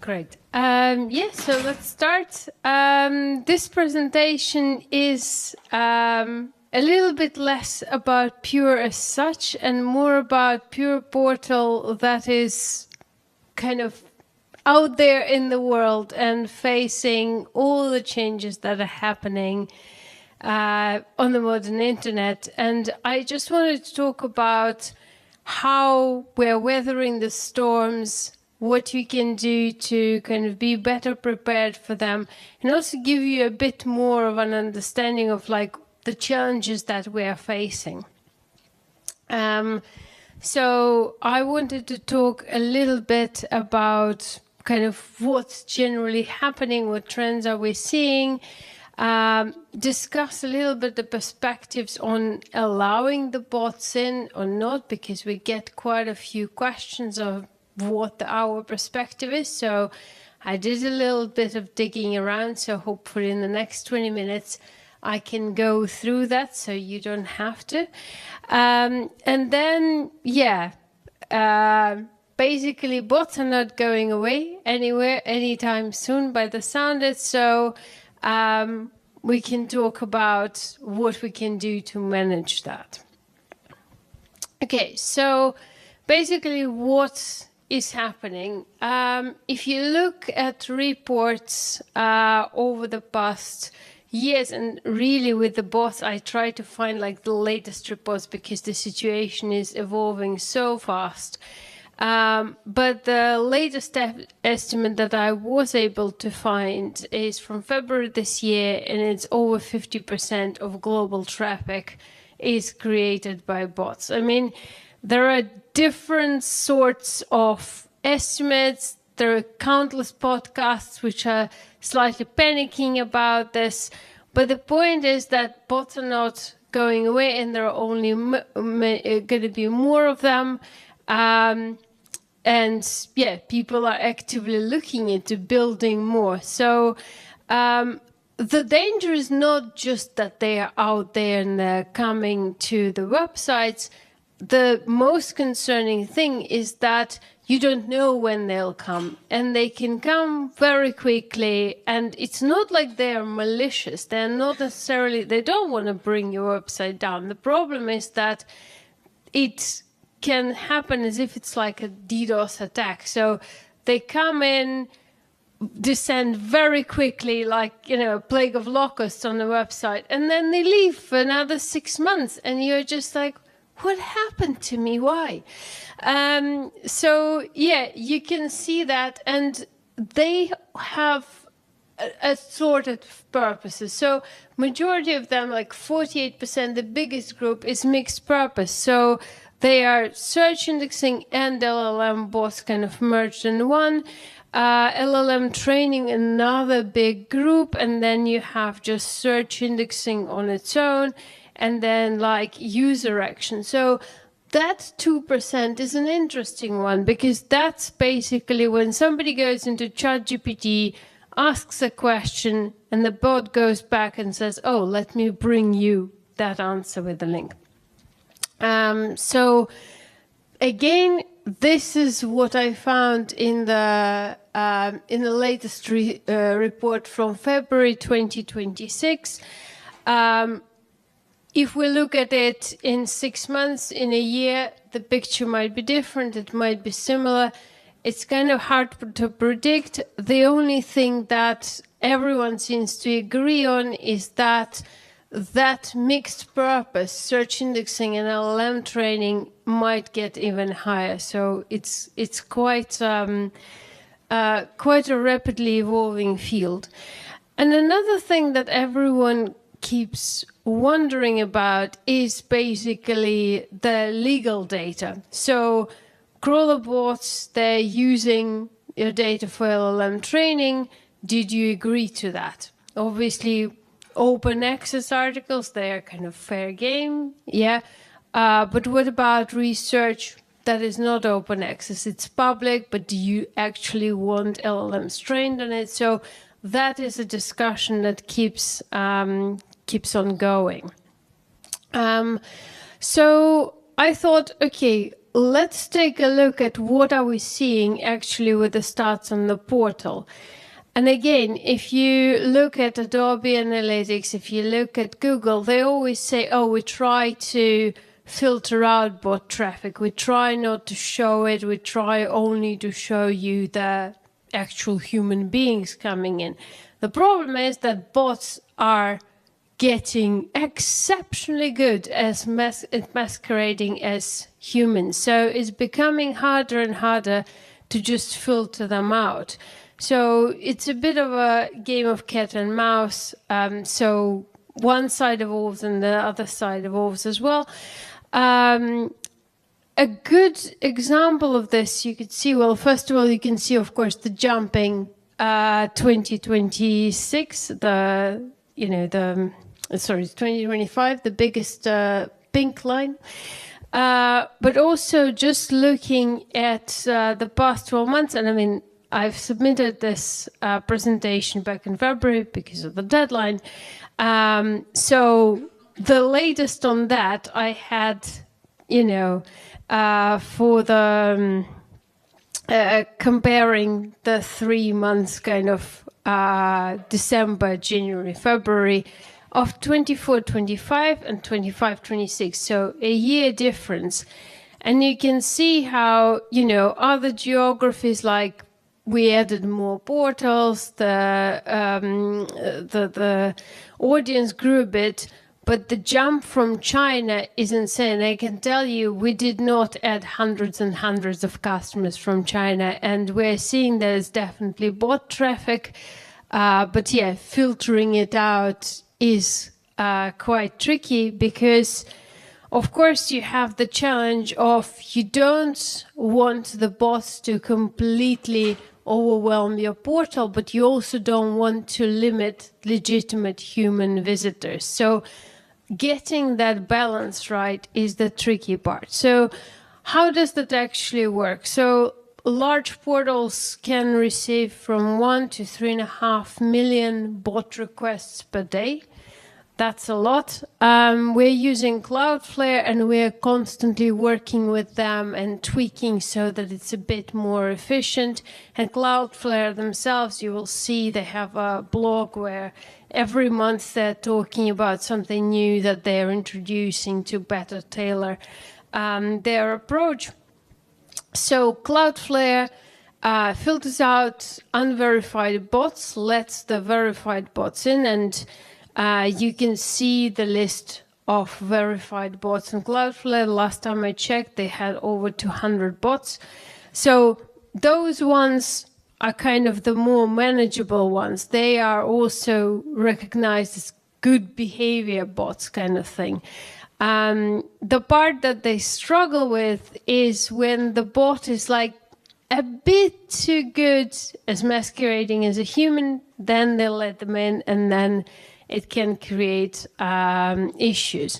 Great. So let's start. This presentation is a little bit less about Pure as such and more about Pure Portal that is kind of out there in the world and facing all the changes that are happening on the modern internet. And I just wanted to talk about how we're weathering the storms, what you can do to kind of be better prepared for them, and also give you a bit more of an understanding of like the challenges that we are facing. So I wanted to talk a little bit about kind of what's generally happening, what trends are we seeing, discuss a little bit the perspectives on allowing the bots in or not, because we get quite a few questions of what our perspective is. So I did a little bit of digging around, so hopefully in the next 20 minutes I can go through that so you don't have to. And then, basically bots are not going away anywhere anytime soon by the sound it. So we can talk about what we can do to manage that. Okay, so basically what is happening. If you look at reports over the past years, and really with the bots, I try to find like the latest reports because the situation is evolving so fast. But the latest estimate that I was able to find is from February this year, and it's over 50% of global traffic is created by bots. I mean, there are different sorts of estimates. There are countless podcasts which are slightly panicking about this. But the point is that bots are not going away, and there are only going to be more of them. And people are actively looking into building more. So the danger is not just that they are out there and they're coming to the websites. The most concerning thing is that you don't know when they'll come, and they can come very quickly. And it's not like they're malicious. They're not necessarily, they don't want to bring your website down. The problem is that it can happen as if it's like a DDoS attack. So they come in, descend very quickly, like, a plague of locusts on the website, and then they leave for another 6 months, and you're just like, what happened to me? Why? You can see that, and they have assorted purposes. So majority of them, like 48%, the biggest group is mixed purpose. So they are search indexing and LLM bots kind of merged in one. LLM training, another big group, and then you have just search indexing on its own, and then like user action. So that 2% is an interesting one, because that's basically when somebody goes into ChatGPT, asks a question, and the bot goes back and says, oh, let me bring you that answer with the link. So again, this is what I found in the latest report from February 2026. If we look at it in 6 months, in a year, the picture might be different, it might be similar. It's kind of hard to predict. The only thing that everyone seems to agree on is that mixed purpose, search indexing and LLM training, might get even higher. So it's quite a rapidly evolving field. And another thing that everyone keeps wondering about is basically the legal data. So crawler bots, they're using your data for LLM training. Did you agree to that? Obviously, open access articles, they are kind of fair game, but what about research that is not open access? It's public, but do you actually want LLMs trained on it? So that is a discussion that keeps on going. So I thought, okay, let's take a look at what are we seeing actually with the stats on the portal. And again, if you look at Adobe Analytics, if you look at Google, they always say, oh, we try to filter out bot traffic. We try not to show it. We try only to show you the actual human beings coming in. The problem is that bots are getting exceptionally good at masquerading as humans. So it's becoming harder and harder to just filter them out. So it's a bit of a game of cat and mouse. So one side evolves and the other side evolves as well. A good example of this, you could see, well, first of all, you can see, of course, the jumping 2026, it's 2025, the biggest pink line. But also just looking at the past 12 months, and I mean, I've submitted this presentation back in February because of the deadline. So the latest on that I had, for the comparing the 3 months kind of December, January, February of 24-25 and 25-26. So a year difference. And you can see how, other geographies, like we added more portals, the audience grew a bit, but the jump from China is insane. I can tell you, we did not add hundreds and hundreds of customers from China, and we're seeing there's definitely bot traffic, but yeah, filtering it out is quite tricky because, of course, you have the challenge of you don't want the bots to completely overwhelm your portal, but you also don't want to limit legitimate human visitors. So getting that balance right is the tricky part. So how does that actually work? So large portals can receive from 1 to 3.5 million bot requests per day. That's a lot. We're using Cloudflare and we're constantly working with them and tweaking so that it's a bit more efficient. And Cloudflare themselves, you will see they have a blog where every month they're talking about something new that they're introducing to better tailor their approach. So Cloudflare filters out unverified bots, lets the verified bots in, and you can see the list of verified bots on Cloudflare. Last time I checked, they had over 200 bots. So those ones are kind of the more manageable ones. They are also recognized as good behavior bots kind of thing. The part that they struggle with is when the bot is like a bit too good as masquerading as a human, then they'll let them in, and then it can create issues.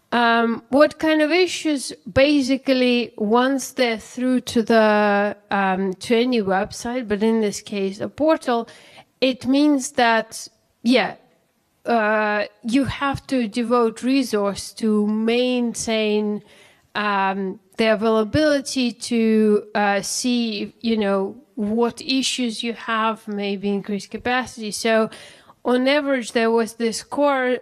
What kind of issues? Basically, once they're through to the to any website, but in this case a portal, it means that you have to devote resource to maintain the availability, to see what issues you have, maybe increase capacity. So on average, there was this core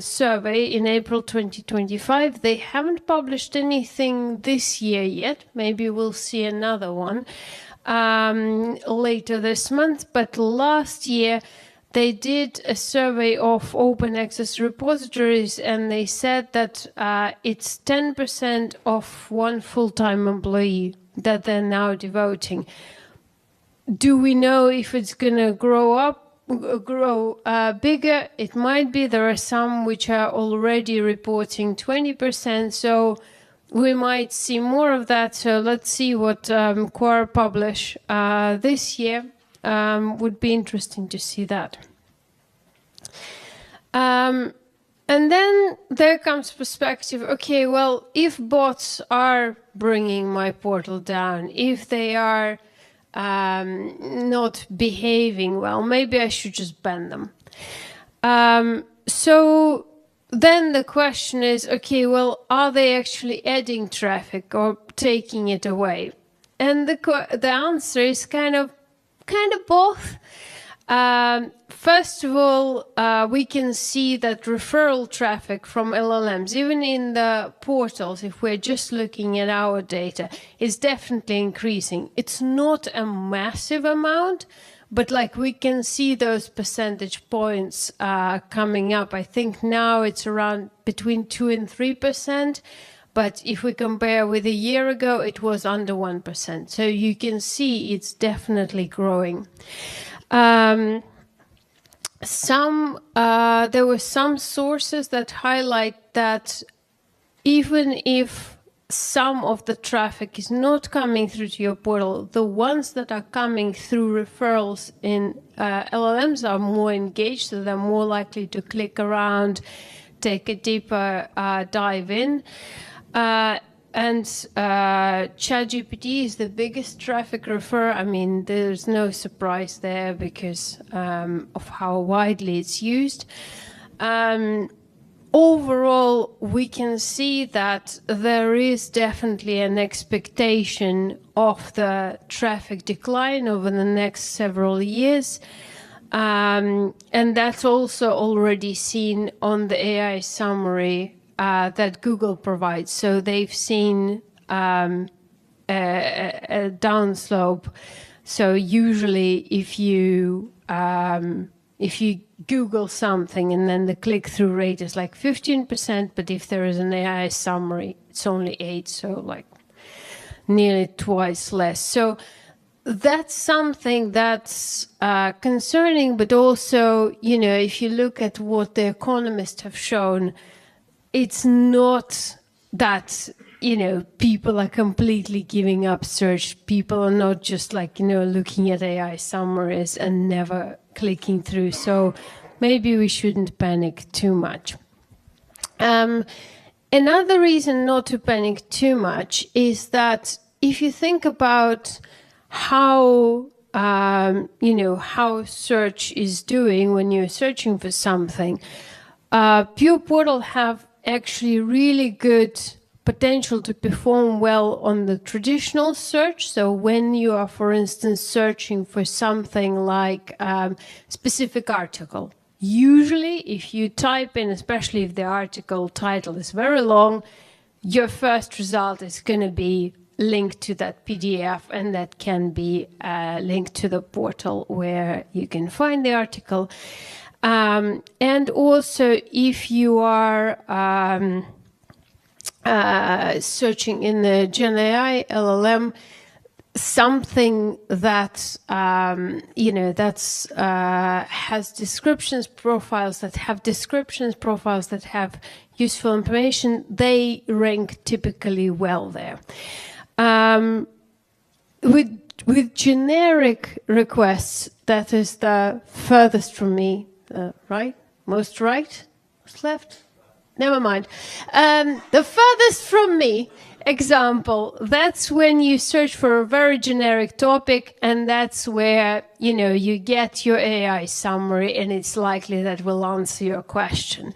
survey in April 2025. They haven't published anything this year yet. Maybe we'll see another one later this month. But last year, they did a survey of open access repositories, and they said that it's 10% of one full-time employee that they're now devoting. Do we know if it's going to grow bigger? It might be. There are some which are already reporting 20%, so we might see more of that. So let's see what Quora publish this year. Would be interesting to see that. And then there comes perspective. Okay, well, if bots are bringing my portal down, if they are not behaving well, maybe I should just ban them. So then the question is, okay, well, are they actually adding traffic or taking it away? And the answer is kind of both. First of all, we can see that referral traffic from LLMs, even in the portals, if we're just looking at our data, is definitely increasing. It's not a massive amount, but like we can see those percentage points coming up. I think now it's around between 2 and 3%. But if we compare with a year ago, it was under 1%. So you can see it's definitely growing. There were some sources that highlight that even if some of the traffic is not coming through to your portal, the ones that are coming through referrals in LLMs are more engaged, so they're more likely to click around, take a deeper dive in. And ChatGPT is the biggest traffic referrer. I mean, there's no surprise there because of how widely it's used. Overall, we can see that there is definitely an expectation of the traffic decline over the next several years. And that's also already seen on the AI summary that Google provides. So they've seen a downslope. So usually if you Google something and then the click-through rate is like 15%, but if there is an AI summary, it's only 8%, so like nearly twice less. So that's something that's concerning, but also, you know, if you look at what the economists have shown, it's not that, you know, people are completely giving up search. People are not just like, you know, looking at AI summaries and never clicking through. So maybe we shouldn't panic too much. Another reason not to panic too much is that if you think about how, you know, how search is doing when you're searching for something, Pure Portal have actually really good potential to perform well on the traditional search. So when you are, for instance, searching for something like a specific article, usually if you type in, especially if the article title is very long, your first result is going to be linked to that PDF, and that can be linked to the portal where you can find the article. And also, if you are searching in the Gen AI LLM, something that you know, that's has descriptions profiles that have useful information, they rank typically well there. With generic requests, that is the furthest from me. Right? Most right? Most left? Never mind. The furthest from me example, that's when you search for a very generic topic, and that's where, you know, you get your AI summary, and it's likely that will answer your question.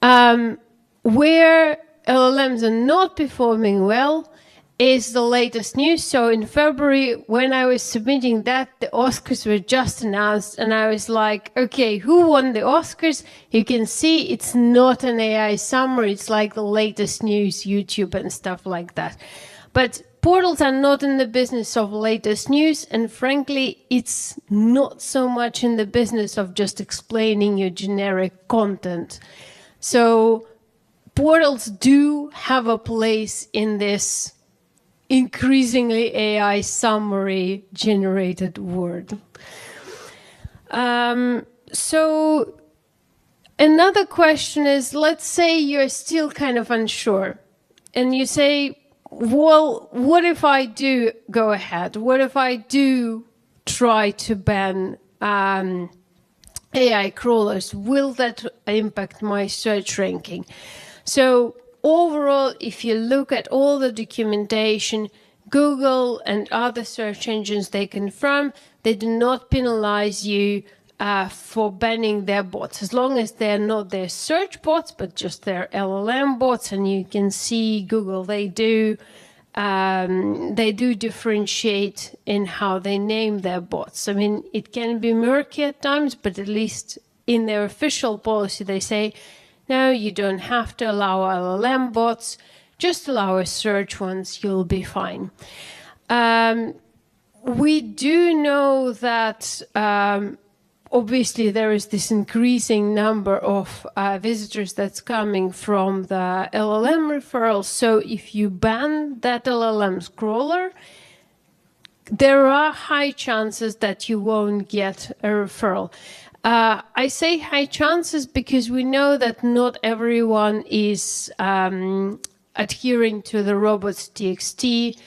Where LLMs are not performing well is the latest news. So in February, when I was submitting that, the Oscars were just announced, and I was like, okay, who won the Oscars? You can see it's not an AI summary. It's like the latest news, YouTube and stuff like that. But portals are not in the business of latest news, and frankly, it's not so much in the business of just explaining your generic content. So portals do have a place in this increasingly AI summary generated word. So another question is, let's say you're still kind of unsure and you say, well, what if I do go ahead? What if I do try to ban AI crawlers? Will that impact my search ranking? So overall, if you look at all the documentation, Google and other search engines, they confirm they do not penalize you for banning their bots, as long as they're not their search bots, but just their LLM bots. And you can see Google, they do differentiate in how they name their bots. I mean, it can be murky at times, but at least in their official policy, they say, no, you don't have to allow LLM bots, just allow our search ones, you'll be fine. We do know that obviously there is this increasing number of visitors that's coming from the LLM referrals. So if you ban that LLM scroller, there are high chances that you won't get a referral. I say high chances because we know that not everyone is adhering to the robots.txt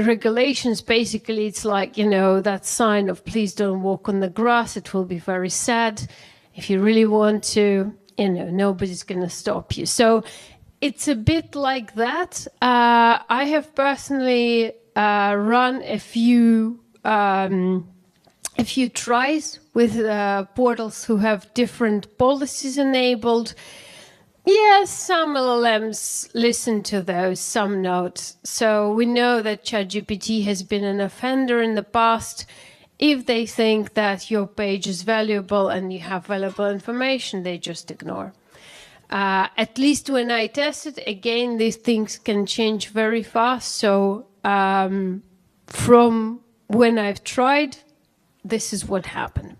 regulations. Basically, it's like, that sign of please don't walk on the grass. It will be very sad. If you really want to, nobody's going to stop you. So it's a bit like that. I have personally run a few tries with portals who have different policies enabled. Yes, some LLMs listen to those, some not. So we know that ChatGPT has been an offender in the past. If they think that your page is valuable and you have valuable information, they just ignore. At least when I tested, again, these things can change very fast. So from when I've tried, this is what happened.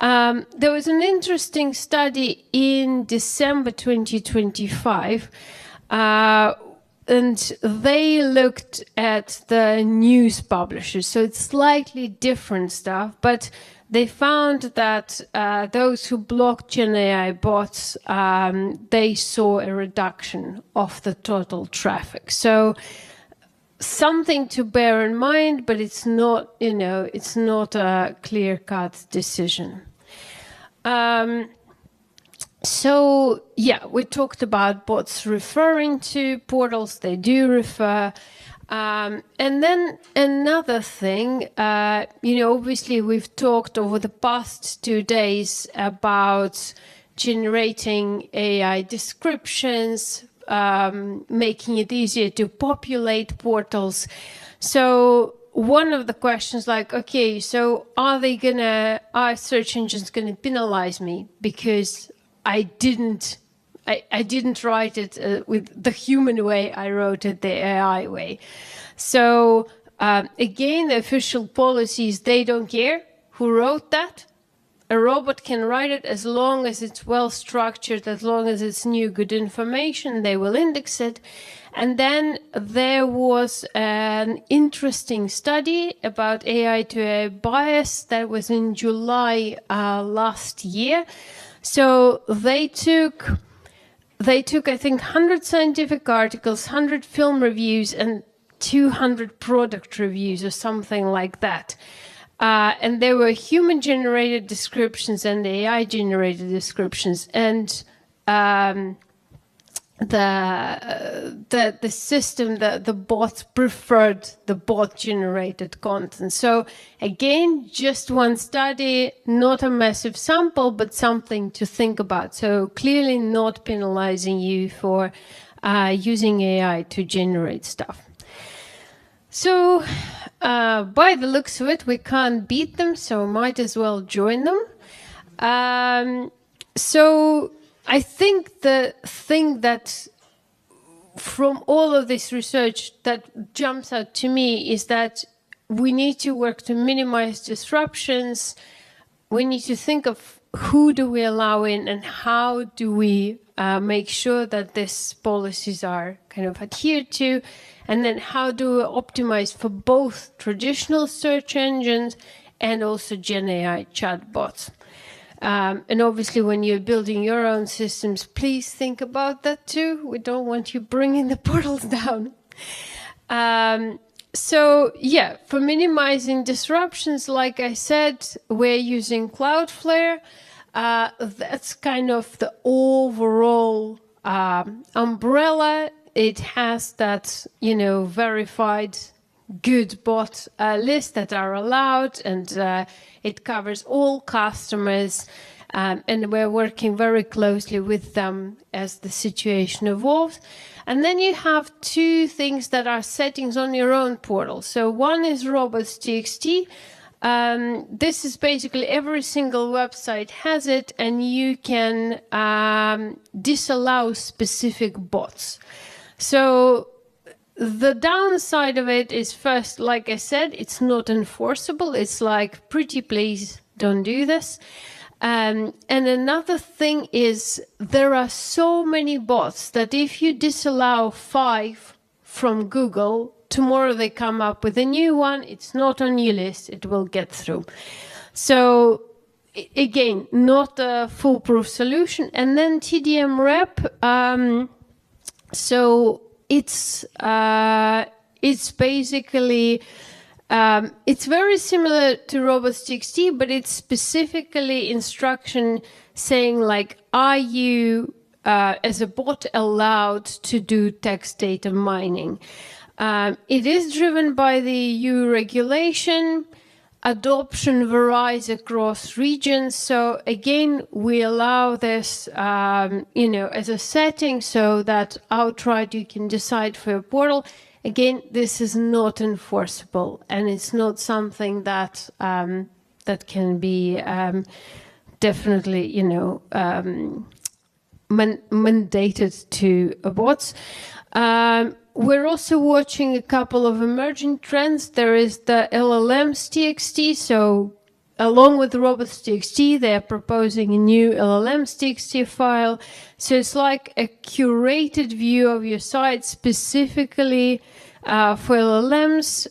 There was an interesting study in December 2025, and they looked at the news publishers. So it's slightly different stuff, but they found that those who blocked GenAI bots, they saw a reduction of the total traffic. So something to bear in mind, but it's not, it's not a clear-cut decision. So yeah, we talked about bots referring to portals. They do refer. And then another thing, obviously we've talked over the past 2 days about generating AI descriptions, making it easier to populate portals. So one of the questions okay, so are search engines gonna penalize me because I didn't write it with the human way, I wrote it the AI way. So again, the official policies, they don't care who wrote that. A robot can write it as long as it's well structured, as long as it's new, good information, they will index it. And then there was an interesting study about AI to AI bias that was in July last year. So they took, I think, 100 scientific articles, 100 film reviews, and 200 product reviews or something like that. And there were human-generated descriptions and AI-generated descriptions, and the system, the bots preferred the bot-generated content. So again, just one study, not a massive sample, but something to think about. So clearly not penalizing you for using AI to generate stuff. So by the looks of it, we can't beat them, so might as well join them. So I think the thing that from all of this research that jumps out to me is that we need to work to minimize disruptions. We need to think of who do we allow in and how do we make sure that these policies are kind of adhered to, and then how do we optimize for both traditional search engines and also Gen AI chatbots. And obviously, when you're building your own systems, please think about that too. We don't want you bringing the portals down. So yeah, for minimizing disruptions, like I said, we're using Cloudflare. That's kind of the overall umbrella. It has that, verified good bot lists that are allowed, and it covers all customers. And we're working very closely with them as the situation evolves. And then you have two things that are settings on your own portal. So one is robots.txt. This is basically every single website has it, and you can disallow specific bots. So the downside of it is, first, like I said, it's not enforceable. It's like, pretty please don't do this. And another thing is, there are so many bots that if you disallow 5 from Google, tomorrow they come up with a new one. It's not on your list. It will get through. So again, not a foolproof solution. And then TDM rep. So it's basically it's very similar to robots.txt, but it's specifically instruction saying, like, are you as a bot allowed to do text data mining? It is driven by the EU regulation. Adoption varies across regions. So again, we allow this, as a setting so that outright you can decide for your portal. Again, this is not enforceable, and it's not something that that can be definitely, mandated to bots. We're also watching a couple of emerging trends. There is the LLMs.txt. So along with robots.txt, they are proposing a new LLMs.txt file. So it's like a curated view of your site specifically for LLMs.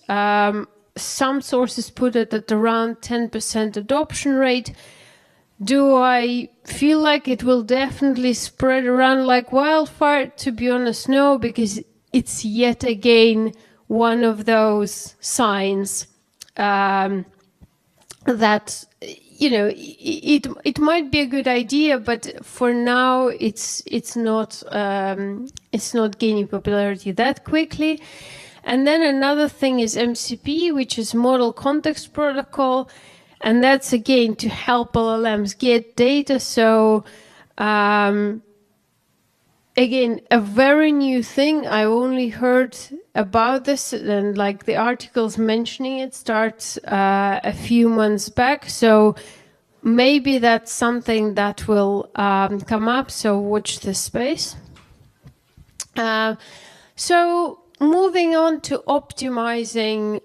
Some sources put it at around 10% adoption rate. Do I feel like it will definitely spread around like wildfire? To be honest, no, because it's yet again one of those signs that, it might be a good idea, but for now it's not gaining popularity that quickly. And then another thing is MCP, which is Model Context Protocol, and that's again to help LLMs get data. So again, a very new thing. I only heard about this, and like the articles mentioning it starts a few months back. So maybe that's something that will come up. So watch this space. So moving on to optimizing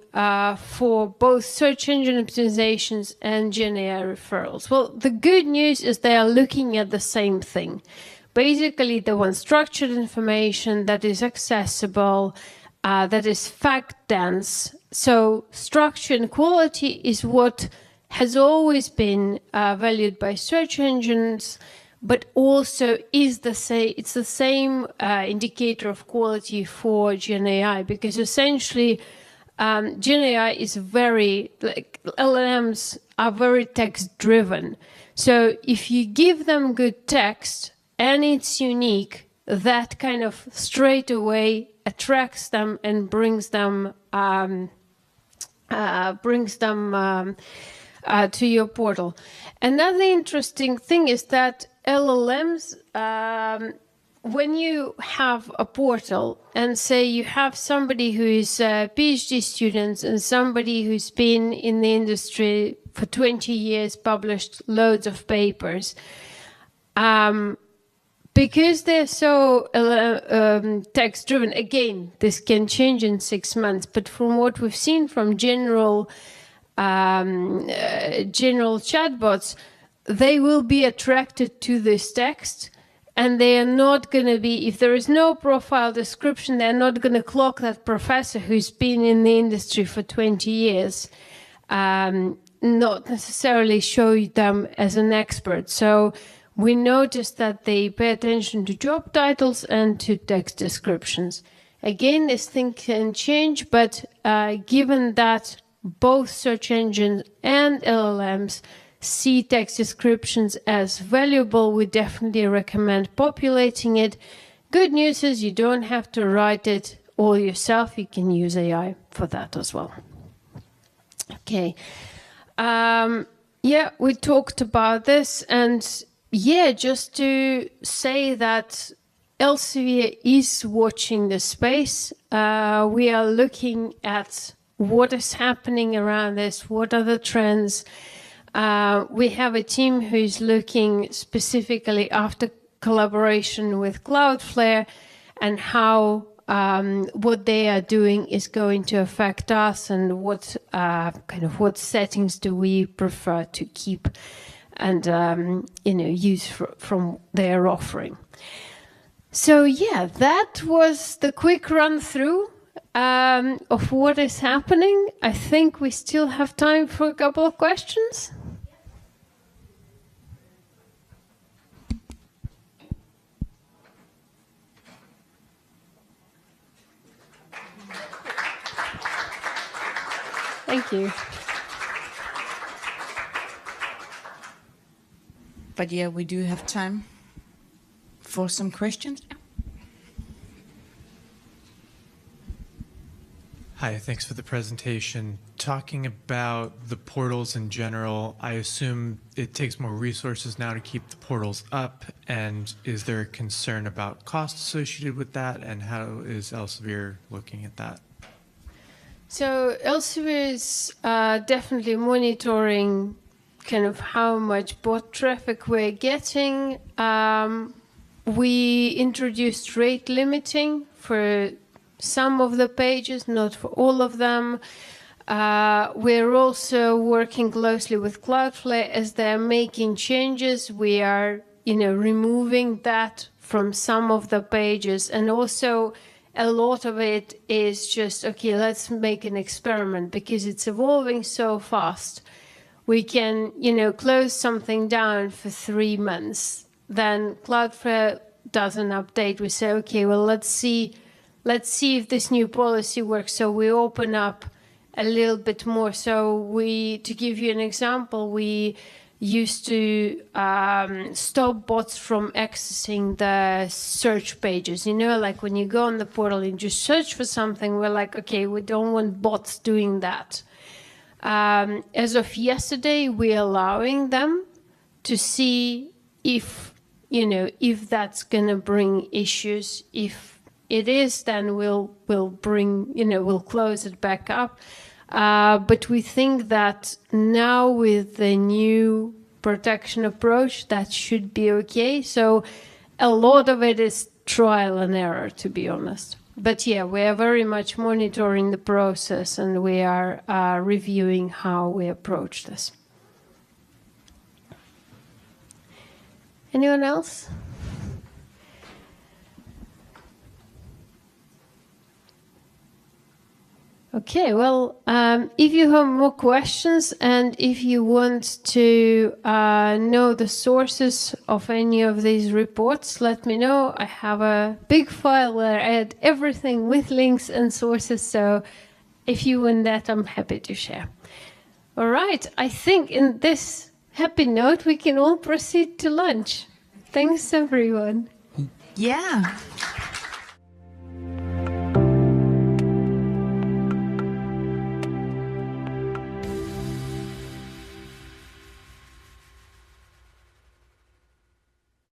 for both search engine optimizations and GenAI referrals. Well, the good news is they are looking at the same thing. Basically, they want structured information that is accessible, that is fact-dense. So structure and quality is what has always been valued by search engines, but also is it's the same indicator of quality for GenAI, because essentially GenAI is LLMs are very text-driven. So if you give them good text, and it's unique, that kind of straight away attracts them and brings them to your portal. Another interesting thing is that LLMs, when you have a portal and say you have somebody who is a PhD student and somebody who's been in the industry for 20 years, published loads of papers, because they're so text-driven, again, this can change in 6 months, but from what we've seen from general chatbots, they will be attracted to this text, and they are not going to be, if there is no profile description, they're not going to clock that professor who's been in the industry for 20 years, not necessarily show them as an expert. So we noticed that they pay attention to job titles and to text descriptions. Again, this thing can change, but given that both search engines and LLMs see text descriptions as valuable, we definitely recommend populating it. Good news is you don't have to write it all yourself. You can use AI for for that as well. Okay. Yeah, we talked about this, and yeah, just to say that Elsevier is watching the space. We are looking at what is happening around this, what are the trends. We have a team who is looking specifically after collaboration with Cloudflare and how what they are doing is going to affect us, and what what settings do we prefer to keep and use from their offering. So yeah, that was the quick run through of what is happening. I think we still have time for a couple of questions. Thank you. But yeah, we do have time for some questions. Hi, thanks for the presentation. Talking about the portals in general, I assume it takes more resources now to keep the portals up, and is there a concern about cost associated with that, and how is Elsevier looking at that? So Elsevier is definitely monitoring kind of how much bot traffic we're getting. We introduced rate limiting for some of the pages, not for all of them. We're also working closely with Cloudflare as they're making changes. We are, removing that from some of the pages, and also a lot of it is just, okay, let's make an experiment because it's evolving so fast. We can, close something down for 3 months. Then Cloudflare does an update. We say, okay, well, let's see if this new policy works. So we open up a little bit more. So to give you an example, we used to stop bots from accessing the search pages. Like when you go on the portal and just search for something, we're like, okay, we don't want bots doing that. As of yesterday, we're allowing them to see if that's going to bring issues. If it is, then we'll close it back up. But we think that now with the new protection approach, that should be okay. So a lot of it is trial and error, to be honest. But yeah, we are very much monitoring the process, and we are reviewing how we approach this. Anyone else? Okay, well, if you have more questions and if you want to know the sources of any of these reports, let me know. I have a big file where I add everything with links and sources, so if you want that, I'm happy to share. All right, I think in this happy note, we can all proceed to lunch. Thanks, everyone. Yeah.